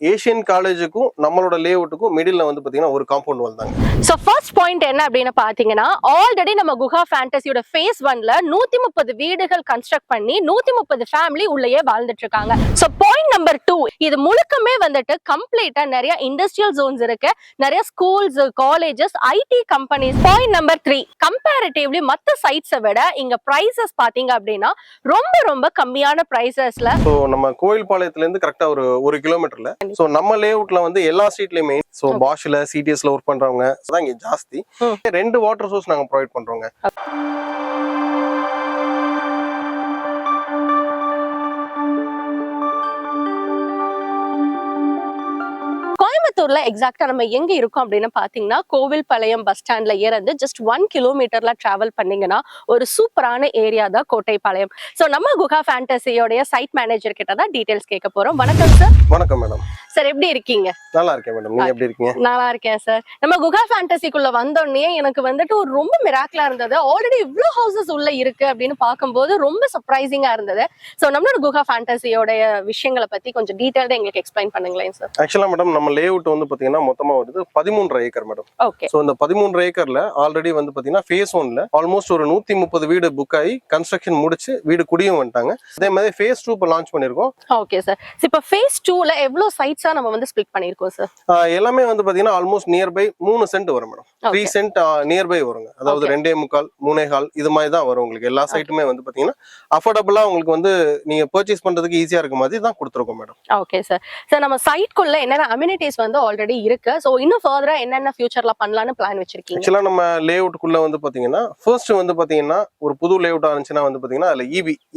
Asian காலேஜுக்கும் நம்மளோட லேஅவுட்டுக்கும் மிடில்ல வந்து பாத்தீங்கன்னா ஒரு காம்பவுண்ட் வால் தாங்க. சோ ஃபர்ஸ்ட் பாயிண்ட் என்ன அப்படினு பாத்தீங்கன்னா, ஆல்ரெடி நம்ம குஹா ஃபேண்டசியோட ஃபேஸ் 1ல 130 வீடுகள் கன்ஸ்ட்ரக்ட் பண்ணி 130 ஃபேமிலி உள்ளேயே வாழ்ந்துட்டு இருக்காங்க. சோ பாயிண்ட் நம்பர் 2, இது முழுக்கமே வந்துட்டு கம்ப்ளீட்டா நிறைய இண்டஸ்ட்ரியல் ஜோன்ஸ் இருக்கு, நிறைய schools, colleges, IT companies. Point number 3, comparatively மத்த சைட்ஸை விட இங்க பிரைசஸ் பாத்தீங்க அப்படின்னா ரொம்ப ரொம்ப கம்மியான பிரைசஸ்ல. சோ நம்ம கோயில்பாளையத்துல இருந்து கரெக்டா ஒரு கிலோமீட்டர்ல. சோ நம்ம லேஅவுட்ல வந்து எல்லா ஸ்ட்ரீட்லயுமே சோ பாஷ்ல சிடிஎஸ்ல ஒர்க் பண்றவங்க தான் இங்க ஜாஸ்தி. 2 வாட்டர் சோர்ஸ் நாங்க ப்ரொவைட் பண்றோங்க. கோயம்புத்தூர்ல எக்ஸாக்டா நம்ம எங்க இருக்கோம் அப்படின்னு பாத்தீங்கன்னா, கோவில்பாளையம் பஸ் ஸ்டாண்ட்ல இருந்து ஜஸ்ட் 1 கிலோமீட்டர்ல டிராவல் பண்ணீங்கன்னா ஒரு சூப்பரான ஏரியா தான் கோட்டைப்பாளையம். சோ நம்ம குஹா ஃபேண்டசியோட சைட் மேனேஜர் கிட்ட தான் டீடைல்ஸ் கேட்க போறோம். வணக்கம் சார். வணக்கம் மேடம். சார் எப்படி இருக்கீங்க? நல்லா இருக்கேன் மேடம். நீங்க எப்படி இருக்கீங்க? நல்லா இருக்கேன் சார். நம்ம குஹா ஃபேண்டசிக்குள்ள வந்தோடனே எனக்கு வந்துட்டு ஒரு ரொம்ப மிராக்கிளா இருந்தது. ஆல்ரெடி இவ்ளோ ஹவுசஸ் உள்ள இருக்கு அப்படின்னு பாக்கும்போது ரொம்ப சர்ப்ரைசிங்கா இருந்தது. சோ நம்மளோட குஹா ஃபேண்டசியோட விஷயங்களை பத்தி கொஞ்சம் டீடைல்டா எங்களுக்கு எக்ஸ்பிளைன் பண்ணுங்களேன் சார். ஆக்சுவலா மேடம் நம்ம லேஅவுட் வந்து பாத்தீங்கன்னா மொத்தமா வருது 13 ஏக்கர் மேடம். ஓகே. சோ இந்த 13 ஏக்கர்ல ஆல்ரெடி வந்து பாத்தீங்கன்னா ஃபேஸ் 1ல ஆல்மோஸ்ட் ஒரு 130 வீடு புக் ஆகி கன்ஸ்ட்ரக்ஷன் முடிச்சு வீடு குடியும் வந்துட்டாங்க. அதே மாதிரி ஃபேஸ் 2 இப்ப லான்ச் பண்ணிருக்கோம். Okay sir. இப்போ ஃபேஸ் 2ல எவ்வளவு சைட்ஸா நம்ம வந்து ஸ்ப்ளிட் பண்ணிருக்கோம் சார்? எல்லாமே வந்து பாத்தீங்கன்னா ஆல்மோஸ்ட் நியர்பை 3 சென்ட் வரும் மேடம். 3 சென்ட் நியர்பை வருங்க. அதாவது 2.25 3.25 இது மாதிரி தான் வரும் உங்களுக்கு. எல்லா சைட்டுமே வந்து பாத்தீங்கன்னா அஃபோர்டபுளா உங்களுக்கு வந்து நீங்க பர்ச்சேஸ் பண்றதுக்கு ஈஸியா இருக்க மாதிரி தான் கொடுத்துருக்கோம் மேடம். Okay sir. சார் நம்ம சைட்குள்ள என்னென்ன அம்யூனிட்டிஸ் வந்து ஆல்ரெடி இருக்கு, சோ இன்னும் ஃபர்தரா என்னென்ன ஃபியூச்சர்ல பண்ணலாம்னு பிளான் வச்சிருக்கீங்க? ஆக்சுவலா நம்ம லேஅவுட்குள்ள வந்து பாத்தீங்கன்னா ஃபர்ஸ்ட் வந்து பாத்தீங்கன்னா ஒரு புது லேஅவுட்டா இருந்துச்சுன்னா வந்து பாத்தீங்கன்னா அதுல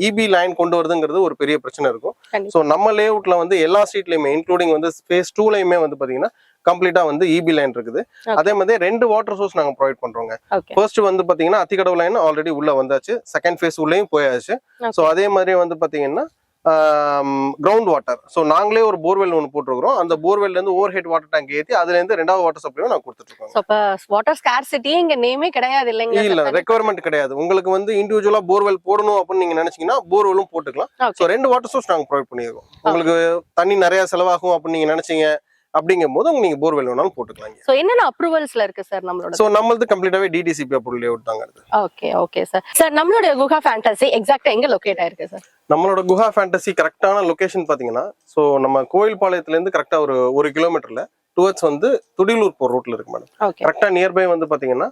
இபி லைன் கொண்டு வருதுங்கிறது ஒரு பெரிய பிரச்சனை இருக்கும். சோ நம்ம லேஅவுட்ல வந்து எல்லா ஸ்ட்ரீட்லயுமே இன்க்ளூடிங் வந்து ஃபேஸ் 2லயுமே வந்து பாத்தீங்கன்னா கம்ப்ளீட்டா வந்து இபி லைன் இருக்குது. அதே மாதிரி 2 வாட்டர் சோர்ஸ் நாங்க ப்ரொவைட் பண்றோங்க. ஃபர்ஸ்ட் வந்து பாத்தீங்கன்னா அத்திக்கடவு லைன் ஆல்ரெடி உள்ள வந்தாச்சு, செகண்ட் ஃபேஸ் உள்ளேயும் போயாச்சு. சோ அதே மாதிரி வந்து பாத்தீங்கன்னா கிரவுண்ட் வாட்டர். சோ நாங்களே ஒரு போர்வெல் ஒன்று போட்டுருக்கோம். அந்த போர்வெல்ல இருந்து ஓவர் ஹெட் வாட்டர் டேங்க் ஏத்தி அதுல இருந்து 2வது வாட்டர் சப்ளையும் நான் கொடுத்துட்டு இருக்கோம். அப்ப வாட்டர் ஸ்கார்சிட்டி இங்க நேமே கிடையாது இல்லங்க? இல்ல, ரெக்வயர்மெண்ட் கிடையாது. உங்களுக்கு வந்து இண்டிவிஜுவலா போர்வெல் போடணும் அப்படின்னு நீங்க நினைச்சீங்கன்னா போர்வெலும் போட்டுக்கலாம். சோ 2 வாட்டர் சோர்ஸ் நாங்க ப்ரொவைட் பண்ணிருக்கோம். உங்களுக்கு தண்ணி நிறைய செலவாகும் அப்படின்னு நீங்க நினைச்சீங்க அப்படிங்கும் போது நீங்க போர்வெல் வேணாலும் போட்டுக்கலாம். சோ என்னென்ன அப்ரூவல்ஸ்ல இருக்கு சார் நம்மளோட? சோ நம்மளது கம்ப்ளீட்டாவே டிடிசிபி அப்ரூவல் லேஅவுட் தாங்க இருக்கு. Okay sir. சார் நம்மளோட குஹா ஃபேண்டசி எக்ஸாக்ட்டா எங்க லொகேட் ஆயிருக்கு சார்? நம்மளோட குஹா ஃபேண்டசி கரெக்டான லொகேஷன் பாத்தீங்கன்னா சோ நம்ம கோயில்பாளையத்துல இருந்து கரெக்டா ஒரு கிலோமீட்டர்ல டுவர்ட்ஸ் வந்து துடிலூர் போற ரூட்ல இருக்கு மேடம். கரெக்டா நியர்பை வந்து பாத்தீங்கன்னா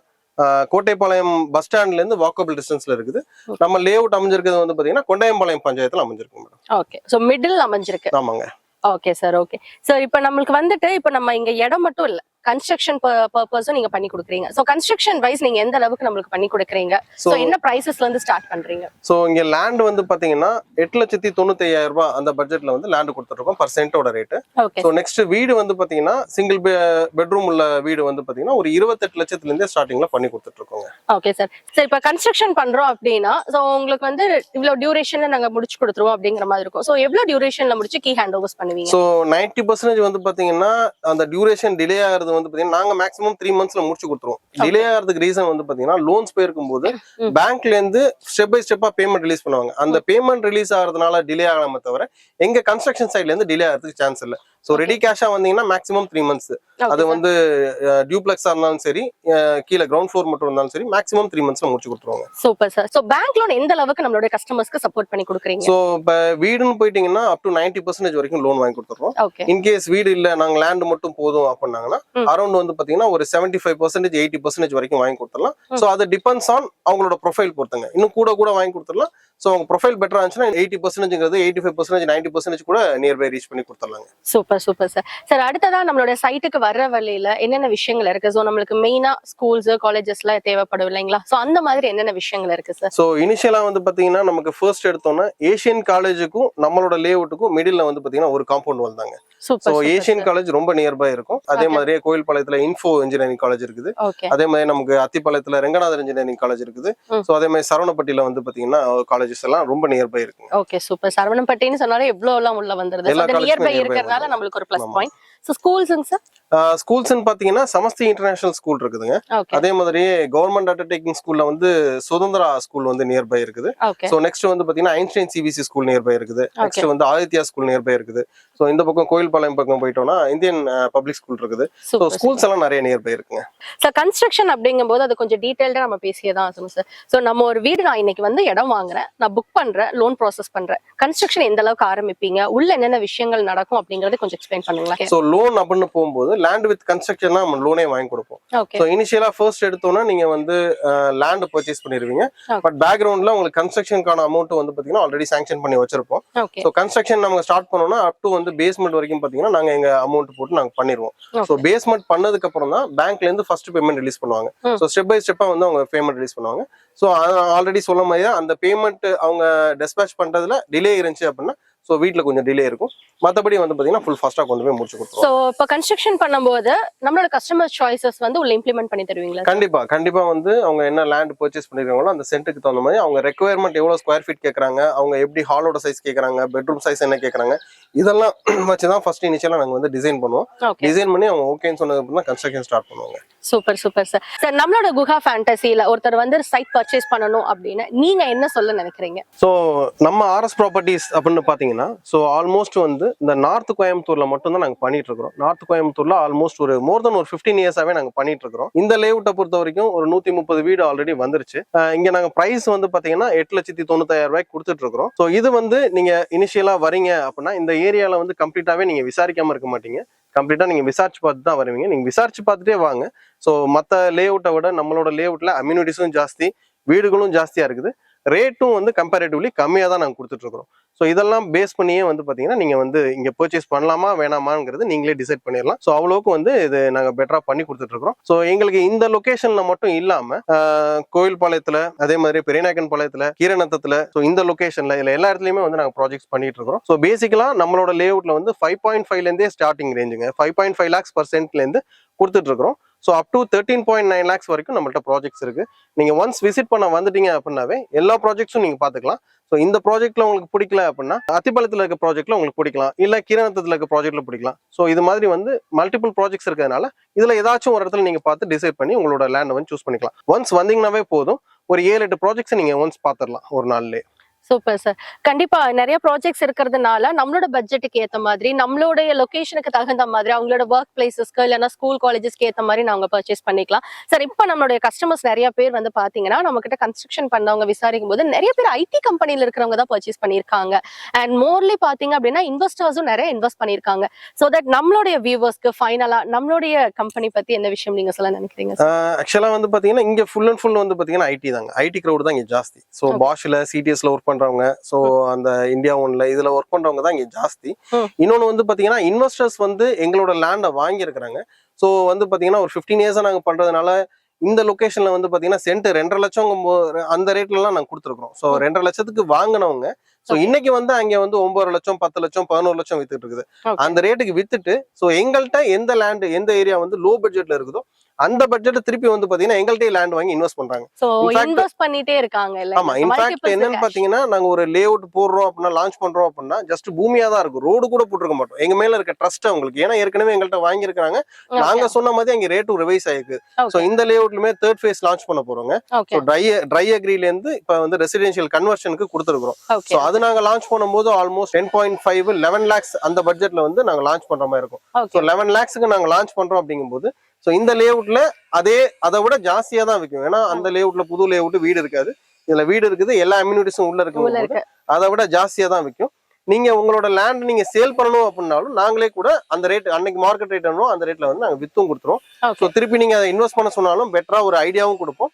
கோட்டைப்பாளையம் பஸ் ஸ்டாண்ட்ல இருந்து வாக்கபிள் டிஸ்டன்ஸ்ல இருக்குது. நம்ம லேஅவுட் அமைஞ்சிருக்கிறது வந்து பாத்தீங்கன்னா கொண்டையம்பாளையம் பஞ்சாயத்துல அமைஞ்சிருக்கு மேடம். ஓகே. சோ மிடில் அமைஞ்சிருக்கு. ஆமாங்க. Okay sir. Okay sir. இப்போ நம்மளுக்கு வந்துட்டு இப்போ நம்ம இங்க இடம் மட்டும் இல்ல, கன்ஸ்ட்ரக்ஷன் பர்பஸும் நீங்க பண்ணி கொடுக்குறீங்க. சோ கன்ஸ்ட்ரக்ஷன் வைஸ் நீங்க எந்த அளவுக்கு நம்மளுக்கு பண்ணி கொடுக்குறீங்க? சோ என்ன பிரைசஸ்ல இருந்து ஸ்டார்ட் பண்றீங்க? சோ இங்க லேண்ட் வந்து பாத்தீங்கன்னா 8,95,000 ரூபாய் அந்த பட்ஜெட்ல வந்து லேண்ட் கொடுத்துருக்கோம் பர் சென்ட்டோட ரேட். சோ நெக்ஸ்ட் வீடு வந்து பாத்தீங்கன்னா சிங்கிள் பெட்ரூம் உள்ள வீடு வந்து பாத்தீங்கன்னா ஒரு 28 லட்சத்துல இருந்தே ஸ்டார்டிங்ல பண்ணி கொடுத்துட்டு இருக்கோம். Okay sir. சார் இப்போ கன்ஸ்ட்ரக்ஷன் பண்றோம் அப்படின்னா சோ உங்களுக்கு வந்து இவ்வளவு டியூரேஷன்ல நாங்க முடிச்சு கொடுத்துருவோம் அப்படிங்கிற மாதிரி இருக்கும். சோ எவ்வளவு டியூரேஷன்ல முடிச்சு கீ ஹேண்ட் ஓவர்ஸ் பண்ணுவீங்க? சோ 90% வந்து பாத்தீங்கன்னா அந்த டியூரேஷன் டிலே ஆகிறது வந்து பாத்தீங்கன்னா நாங்க மேக்ஸிமம் 3 மந்த்ஸ்ல முடிச்சு கொடுத்துருவோம். டிலே ஆகிறதுக்கு ரீசன் வந்து பாத்தீங்கன்னா லோன்ஸ் போயிருக்கும் போது பேங்க்ல இருந்து ஸ்டெப் பை ஸ்டெப்பா பேமெண்ட் ரிலீஸ் பண்ணுவாங்க. அந்த பேமெண்ட் ரிலீஸ் ஆகிறதுனால டிலே ஆகாம தவிர எங்க கன்ஸ்ட்ரக்ஷன் சைட்ல இருந்து டிலே ஆகிறதுக்கு சான்ஸ் இல்ல. சோ ரெடி கேஷா வந்தீங்கன்னா மேக்ஸிமம் 3 மந்த்ஸ். அது வந்து டியூப்ளெக்ஸா இருந்தாலும் சரி, கீழ கிரவுண்ட் ஃப்ளோர் மட்டும் இருந்தாலும் சரி, மேக்ஸிமம் 3 மந்த்ஸ்ல முடிச்சு கொடுத்துருவாங்க. Super sir. So bank loan எந்த அளவுக்கு நம்மளோட கஸ்டமர்ஸ்க்கு சப்போர்ட் பண்ணி கொடுக்குறீங்க? சோ இப்ப வீடுன்னு போயிட்டீங்கன்னா அப் டு 90% வரைக்கும் லோன் வாங்கி கொடுத்துறோம். இன்கேஸ் வீடு இல்ல நாங்க லேண்ட் மட்டும் போதும் அப்படின்னாங்கன்னா அரௌண்ட் வந்து பாத்தீங்கன்னா ஒரு 75% 80% வரைக்கும் வாங்கி கொடுத்துடலாம். சோ அது டிபெண்ட்ஸ் ஆன் அவங்களோட ப்ரொஃபைல் பொறுத்துங்க. இன்னும் கூட வாங்கி கொடுத்துடலாம். சோ அவங்க ப்ரொஃபைல் பெட்டரா இருந்துச்சுன்னா 80%ங்கிறது 85% 90% கூட நியர்பை ரீச் பண்ணி கொடுத்துடலாங்க. Super sir. சார் அடுத்ததா நம்மளோட சைட்டுக்கு வர்ற வழியில என்னென்ன விஷயங்கள் இருக்கு? சோ நம்மளுக்கு மெயினா ஸ்கூல்ஸ் காலேஜஸ்ல தேவைப்படும் இல்லைங்களா? சோ அந்த மாதிரி என்னென்ன விஷயங்கள் இருக்கு சார்? சோ இனிஷியலா வந்து பாத்தீங்கன்னா நமக்கு ஃபர்ஸ்ட் எடுத்தோம்னா ஏசியன் காலேஜுக்கும் நம்மளோட லேஅவுட்டுக்கும் மிடில்ல வந்து பாத்தீங்கன்னா ஒரு காம்பவுண்ட் வால் தாங்க. சோ ஏசியன் காலேஜ் ரொம்ப நியர்பை இருக்கும். அதே மாதிரி கோயில்பாளையத்துல இன்ஃபோ இன்ஜினியரிங் காலேஜ் இருக்குது. அதே மாதிரி நமக்கு அத்திப்பாளையத்துல ரெங்கநாதர் இன்ஜினியரிங் காலேஜ் இருக்குது. சோ அதே மாதிரி சரவணப்பட்டியில வந்து பாத்தீங்கன்னா காலேஜஸ் எல்லாம் ரொம்ப நியர்பை இருக்கு. Okay super. சரவணப்பட்டின்னு சொன்னாலே எவ்வளவு எல்லாம் உள்ள வந்துருது. நியர்பை இருக்கறனால நமக்கு ஒரு ப்ளஸ் பாயிண்ட். சோ ஸ்கூல்ஸ்ங்க சார்? ஸ்கூல்ஸ்ன்னு பாத்தீங்கன்னா சமஸ்தி இன்டர்நேஷனல் ஸ்கூல் இருக்குதுங்க. ஓகே அதே மாதிரி கவர்மெண்ட் அண்டர்டேக்கிங் ஸ்கூல்ல வந்து சுதந்திரா ஸ்கூல் வந்து நியர்பை இருக்குது. ஓகே ஸோ நெக்ஸ்ட் வந்து பாத்தீங்கன்னா ஐன்ஸ்டைன் சிபிசி ஸ்கூல் நியர்பை இருக்குது. ஓகே நெக்ஸ்ட் வந்து ஆதித்யா ஸ்கூல் நியர்பை இருக்குது. ஸோ இந்த பக்கம் கோயில்பாளையம் பக்கம் போயிட்டோம்னா இந்தியன் பப்ளிக் ஸ்கூல் இருக்குது. ஸோ சூப்பர் ஸ்கூல்ஸ் எல்லாம் நிறைய நியர்பை இருக்குங்க. சார் கன்ஸ்ட்ரக்ஷன் அப்படிங்கும்போது அது கொஞ்சம் டீடைல்டா நம்ம பேசியே தான் ஆகணும் சார். ஸோ நம்ம ஒரு வீடு நான் இன்னைக்கு வந்து இடம் வாங்குறேன், நான் புக் பண்றேன், லோன் ப்ராசஸ் பண்றேன், கன்ஸ்ட்ரக்ஷன் எந்த அளவுக்கு ஆரம்பிப்பீங்க, உள்ள என்னென்ன விஷயங்கள் நடக்கும் அப்படிங்கறத கொஞ்சம் எக்ஸ்பிளைன் பண்ணுங்களேன். ஸோ லோன் அப்படின்னு போகும்போது லேண்ட் வித் கன்ஸ்ட்ரக்ஷன் நம்ம லோனே வாங்கி கொடுப்போம். ஓகே ஸோ இனிஷியலா ஃபர்ஸ்ட் எடுத்தோம்னா நீங்க வந்து லேண்ட் பர்ச்சேஸ் பண்ணிருவீங்க. Okay. பட் பேக்ரவுண்ட்ல உங்களுக்கு கன்ஸ்ட்ரக்ஷனுக்கான அமௌண்ட் வந்து பாத்தீங்கன்னா ஆல்ரெடி சாங்ஷன் பண்ணி வச்சிருப்போம். ஓகே ஸோ கன்ஸ்ட்ரக்ஷன் நம்ம ஸ்டார்ட் பண்ணோம்னா அப் டு வந்து பேஸ்மெண்ட் வரைக்கும் பாத்தீங்கன்னா நாங்க எங்க அமௌண்ட் போட்டு நாங்க பண்ணிடுவோம். ஸோ பேஸ்மெண்ட் பண்ணதுக்கு அப்புறம் தான் பேங்க்ல இருந்து ஃபர்ஸ்ட் பேமெண்ட் ரிலீஸ் பண்ணுவாங்க. ஸோ ஸ்டெப் பை ஸ்டெப்பா வந்து அவங்க பேமெண்ட் ரிலீஸ் பண்ணுவாங்க. ஸோ ஆல்ரெடி சொல்ல மாதிரி அந்த பேமெண்ட் அவங்க டிஸ்பேச் பண்றதுல டிலே இருந்துச்சு அப்படின்னா ஸோ வீட்டில் கொஞ்சம் டிலே இருக்கும். மற்றபடி வந்து பார்த்தீங்கன்னா ஃபுல் ஃபாஸ்ட்டாக கொண்டு போய் முடிச்சு கொடுத்துருவோம். ஸோ இப்போ கன்ஸ்ட்ரக்ஷன் பண்ணும்போது நம்மளோட கஸ்டமர் சாய்ஸஸ் வந்து உள்ள இம்ப்ளிமெண்ட் பண்ணி தருவீங்களா? கண்டிப்பா வந்து அவங்க என்ன லேண்ட் பர்ச்சேஸ் பண்ணிருக்காங்களோ அந்த சென்ட்டுக்கு தகுந்த மாதிரி அவங்க ரெக்குயர்மெண்ட் எவ்வளோ ஸ்கொயர் ஃபீட் கேட்குறாங்க, அவங்க எப்படி ஹாலோட சைஸ் கேட்குறாங்க, பெட்ரூம் சைஸ் என்ன கேட்குறாங்க, இதெல்லாம் வச்சு தான் ஃபர்ஸ்ட் இனிஷியலாக நாங்கள் வந்து டிசைன் பண்ணுவோம். டிசைன் பண்ணி அவங்க ஓகேன்னு சொன்னது அப்புறம் தான் கன்ஸ்ட்ரக்ஷன் ஸ்டார்ட் பண்ணுவாங்க. Super super sir. சார் நம்மளோட குஹா ஃபேண்டசியில ஒருத்தர் வந்து சைட் பர்ச்சேஸ் பண்ணணும் அப்படின்னு நீங்க என்ன சொல்ல நினைக்கிறீங்க? ஸோ நம்ம ஆர்எஸ் ப்ராப்பர்ட்டிஸ் அப்படின்னு பார்த்தீங்கன்னா ஸோ ஆல்மோஸ்ட் வந்து இந்த நார்த் கோயம்புத்தூர்ல மட்டும் தான் நாங்கள் பண்ணிட்டு இருக்கிறோம். நார்த் கோயம்புத்தூர்ல ஆல்மோஸ்ட் ஒரு மோர் தென் ஒரு 15 இயர்ஸாவே நாங்கள் பண்ணிட்டு இருக்கிறோம். இந்த லேஅவுட்டை பொறுத்த வரைக்கும் ஒரு 130 வீடு ஆல்ரெடி வந்துருச்சு. இங்க நாங்கள் பிரைஸ் வந்து பாத்தீங்கன்னா 8,95,000 ரூபாய்க்கு கொடுத்துட்டு இருக்கிறோம். ஸோ இது வந்து நீங்க இனிஷியலா வரீங்க அப்படின்னா இந்த ஏரியால வந்து கம்ப்ளீட்டாவே நீங்க விசாரிக்காம இருக்க மாட்டீங்க. கம்ப்ளீட்டா நீங்க விசாரிச்சு பார்த்து தான் வருவீங்க. நீங்க விசாரிச்சு பார்த்துட்டே வாங்க. ஸோ மற்ற லேஅவுட்டை விட நம்மளோட லேஅவுட்ல அம்யூனிட்டிஸும் ஜாஸ்தி, வீடுகளும் ஜாஸ்தியா இருக்குது, ரேட்டும் வந்து கம்பேரிட்டிவ்லி கம்மியாக தான் நாங்கள் கொடுத்துட்டு இருக்கிறோம். ஸோ இதெல்லாம் பேஸ் பண்ணியே வந்து பார்த்தீங்கன்னா நீங்கள் வந்து இங்கே பர்ச்சேஸ் பண்ணலாமா வேணாமாங்கிறது நீங்களே டிசைட் பண்ணிடலாம். ஸோ அவ்வளோக்கு வந்து இது நாங்கள் பெட்டராக பண்ணி கொடுத்துட்டு இருக்கிறோம். ஸோ எங்களுக்கு இந்த லொக்கேஷனில் மட்டும் இல்லாமல் கோயில்பாளையத்தில், அதே மாதிரி பெரியநாயக்கன் பாளையத்தில், கீரநத்தத்தில், ஸோ இந்த லொக்கேஷனில் இல்லை எல்லா இடத்துலையுமே வந்து நாங்கள் ப்ராஜெக்ட்ஸ் பண்ணிட்டு இருக்கிறோம். ஸோ பேசிக்கலாக நம்மளோட லேஅவுட்ல வந்து 5.5லேருந்தே ஸ்டார்டிங் ரேஞ்சுங்க, 5.5 lakhs per centலேருந்து கொடுத்துட்டு இருக்கிறோம். ஸோ அப் டு 13.9 lakhs வரைக்கும் நம்மள்ட்ட ப்ராஜெக்ட்ஸ் இருக்கு. நீங்க ஒன்ஸ் விசிட் பண்ண வந்துட்டீங்க அப்படின்னாவே எல்லா ப்ராஜெக்ட்ஸும் நீங்க பாத்துக்கலாம். ஸோ இந்த ப்ராஜெக்ட்ல உங்களுக்கு பிடிக்கல அப்படின்னா அத்திப்பாளையத்துல இருக்க ப்ராஜெக்ட்ல உங்களுக்கு பிடிக்கலாம், இல்ல கீரநத்தத்துல இருக்க ப்ராஜெக்ட்ல பிடிக்கலாம். ஸோ இது மாதிரி வந்து மல்டிபிள் ப்ராஜெக்ட்ஸ் இருக்கிறதுனால இதுல ஏதாச்சும் ஒரு இடத்துல நீங்க பார்த்து டிசைட் பண்ணி உங்களோட லேண்ட் வந்து சூஸ் பண்ணிக்கலாம். ஒன்ஸ் வந்தீங்கன்னாவே போதும், ஒரு 7-8 ப்ராஜெக்ட்ஸ் நீங்க ஒன்ஸ் பாத்துடலாம் ஒரு நாள்லயே. Super sir. கண்டிப்பா நிறைய ப்ராஜெக்ட்ஸ் இருக்கிறதுனால நம்மளோட பட்ஜெட்டுக்கு ஏத்த மாதிரி, நம்மளுடைய லொகேஷனுக்கு தகுந்த மாதிரி, அவங்களோட ஒர்க் பிளேசஸ்க்கு இல்லைன்னா ஸ்கூல் காலேஜஸ்க்கு ஏத்த மாதிரி நாங்க பர்ச்சேஸ் பண்ணிக்கலாம். சார் இப்போ நம்மளுடைய கஸ்டமர்ஸ் நிறைய பேர் வந்து பாத்தீங்கன்னா நம்ம கிட்ட கன்ஸ்ட்ரக்ஷன் பண்ணவங்க விசாரிக்கும் போது நிறைய பேர் ஐடி கம்பெனில இருக்கிறவங்க தான் பர்ச்சேஸ் பண்ணியிருக்காங்க. அண்ட் மோர்லி பாத்தீங்க அப்படின்னா இன்வெஸ்டர்ஸும் நிறைய இன்வெஸ்ட் பண்ணியிருக்காங்க. ஸோ தட் நம்மளுடைய வியூவர்ஸ்க்கு ஃபைனலா நம்மளுடைய கம்பெனி பத்தி என்ன விஷயம் நீங்க சொல்ல நினைக்கிறீங்க? ஆக்சுவலா வந்து பாத்தீங்கன்னா இங்க ஃபுல் அண்ட் ஃபுல் வந்து பாத்தீங்கன்னா ஐடி தாங்க, ஐடி கிரௌட் தான் இங்க ஜாஸ்தி. ஸோ பாஷ்ல சிடிஎஸ்ல ஒர்க் பண்றவங்க, சோ அந்த இந்தியா ஒன்ல இதுல ஒர்க் பண்றவங்க தான் இங்க ஜாஸ்தி. இன்னொன்னு வந்து பாத்தீங்கன்னா இன்வெஸ்டர்ஸ் வந்து எங்களோட லேண்ட வாங்கி இருக்கிறாங்க. சோ வந்து பாத்தீங்கன்னா ஒரு 15 இயர்ஸா நாங்க பண்றதுனால இந்த லொகேஷன்ல வந்து பாத்தீங்கன்னா சென்ட் 2.5 லட்சம் அந்த ரேட்ல எல்லாம் நாங்க கொடுத்துருக்கோம். சோ 2.5 லட்சத்துக்கு வாங்கினவங்க சோ இன்னைக்கு வந்து அங்க வந்து 9 லட்சம், 10 லட்சம், 11 லட்சம் வித்துட்டு இருக்குது. அந்த ரேட்டுக்கு வித்துட்டு சோ எங்கள்கிட்ட எந்த லேண்ட், எந்த ஏரியா வந்து லோ பட்ஜெட்ல இருக்குதோ அந்த பட்ஜெட் திருப்பி வந்து பாத்தீங்கன்னா எங்கள்கிட்ட லேண்ட் வாங்கி இன்வெஸ்ட் பண்றாங்க. சோ இன்வெஸ்ட் பண்ணிட்டே இருக்காங்க இல்ல? ஆமா, இன்ஃபேக்ட் என்னன்னு பாத்தீங்கன்னா நாங்க ஒரு லேஅவுட் போடுறோம் அப்படின்னா, லான்ச் பண்றோம் அப்படின்னா ஜஸ்ட் பூமியா தான் இருக்கும், ரோடு கூட போட்டுருக்க மாட்டோம். எங்க மேல இருக்க ட்ரஸ்ட் அவங்களுக்கு, ஏன்னா ஏற்கனவே எங்கள்கிட்ட வாங்கி இருக்காங்க, நாங்க சொன்ன மாதிரி அங்க ரேட்டும் ரிவைஸ் ஆயிருக்கு. சோ இந்த லேஅவுட்லயுமே 3rd phase லான்ச் பண்ண போறோங்க. சோ ட்ரை அக்ரில இருந்து இப்ப வந்து ரெசிடென்ஷியல் கன்வர்ஷனுக்கு கொடுத்துருக்கோம். சோ அது நாங்க லான்ச் பண்ணும்போது ஆல்மோஸ்ட் 10.5 11 lakhs அந்த பட்ஜெட்ல வந்து நாங்க லான்ச் பண்ற மாதிரி இருக்கும். சோ 11 lakhsக்கு நாங்க லான்ச் பண்றோம் அப்படிங்கும்போது சோ இந்த லேஅவுட்ல அதை விட ஜாஸ்தியா தான் விற்கும். ஏன்னா அந்த லேஅவுட்ல புது லேஅவுட் வீடு இருக்காது, இதுல வீடு இருக்குது, எல்லா அம்யூனிட்டிஸும் உள்ள இருக்கு, அதை விட ஜாஸ்தியா தான் விற்கும். நீங்க உங்களோட லேண்ட் நீங்க சேல் பண்ணணும் அப்படின்னாலும் நாங்களே கூட அந்த ரேட், அன்னைக்கு மார்க்கெட் ரேட் அந்த ரேட்ல வந்து நாங்க வித்தும் கொடுத்துருவோம். சோ திருப்பி நீங்க அதை இன்வெஸ்ட் பண்ண சொன்னாலும் பெட்டரா ஒரு ஐடியாவும் கொடுப்போம்.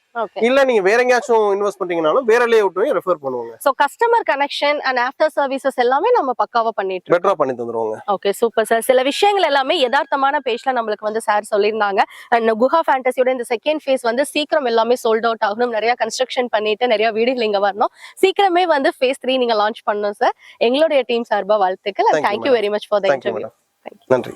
இல்ல நீங்க வேற எங்கேயாச்சும் இன்வெஸ்ட் பண்றீங்கனாலும் வேற லேஅவுட்டையும் ரெஃபர் பண்ணுவாங்க. So customer connection and after services எல்லாமே நம்ம பக்காவா பண்ணிட்டு பெட்டரா பண்ணி தந்துருவாங்க. Okay super sir. சில விஷயங்கள் எல்லாமே யதார்த்தமான பேஜ்ல நம்மளுக்கு வந்து சார் சொல்லியிருந்தாங்க. அண்ட் குஹா ஃபேண்டசியோட இந்த செகண்ட் ஃபேஸ் வந்து சீக்கிரம் எல்லாமே சோல்ட் அவுட் ஆகணும், நிறைய கன்ஸ்ட்ரக்ஷன் பண்ணிட்டு நிறைய வீடுகள் இங்க வரணும், சீக்கிரமே வந்து phase 3 நீங்க லான்ச் பண்ணணும் சார். எங்களுடைய டீம் சார்பா வாழ்த்துக்கள். Thank you very much for the interview. நன்றி.